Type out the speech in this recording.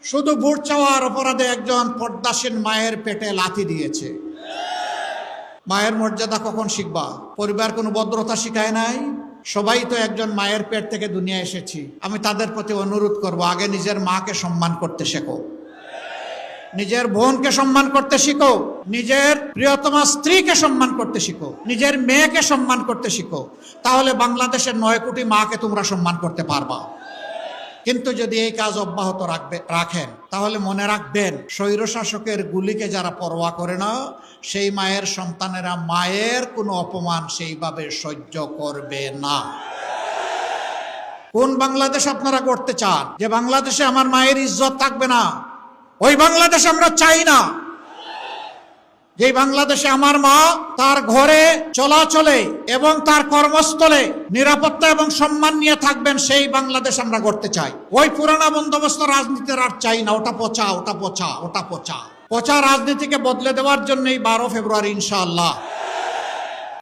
শুধু ভোট চাওয়ার অপরাধে একজন পর্দাসীন মায়ের পেটে লাথি দিয়েছে। মায়ের মর্যাদা কখন শিখবা? পরিবার কোনো ভদ্রতা শিখায় নাই? সবাই তো একজন মায়ের পেট থেকে দুনিয়া এসেছি। আমি তাদের প্রতি অনুরোধ করব, আগে নিজের মাকে সম্মান করতে শেখো, নিজের বোনকে সম্মান করতে শিখো, নিজের প্রিয়তমা স্ত্রীকে সম্মান করতে শিখো, নিজের মেয়েকে সম্মান করতে শিখো। তাহলে বাংলাদেশের 9 কোটি মাকে তোমরা সম্মান করতে পারবা। কিন্তু যদি এই কাজ অব্যাহত রাখেন তাহলে মনে রাখবেন, স্বৈরশাসকের গুলিকে যারা পরোয়া করে না, সেই মায়ের সন্তানেরা মায়ের কোনো অপমান সেইভাবে সহ্য করবে না। কোন বাংলাদেশ আপনারা করতে চান? যে বাংলাদেশে আমার মায়ের ইজ্জত থাকবে না, ওই বাংলাদেশ আমরা চাই না। যে বাংলাদেশে আমার মা তার ঘরে চলাচলে এবং তার কর্মস্থলে নিরাপত্তা এবং সম্মান নিয়ে থাকবেন, সেই বাংলাদেশ আমরা করতে চাই। ওই পুরানা বন্দোবস্ত রাজনীতির আর চাই না। ওটা পচা, ওটা পচা, ওটা পচা। পচা রাজনীতিকে বদলে দেওয়ার জন্য এই 12 ফেব্রুয়ারি ইনশাআল্লাহ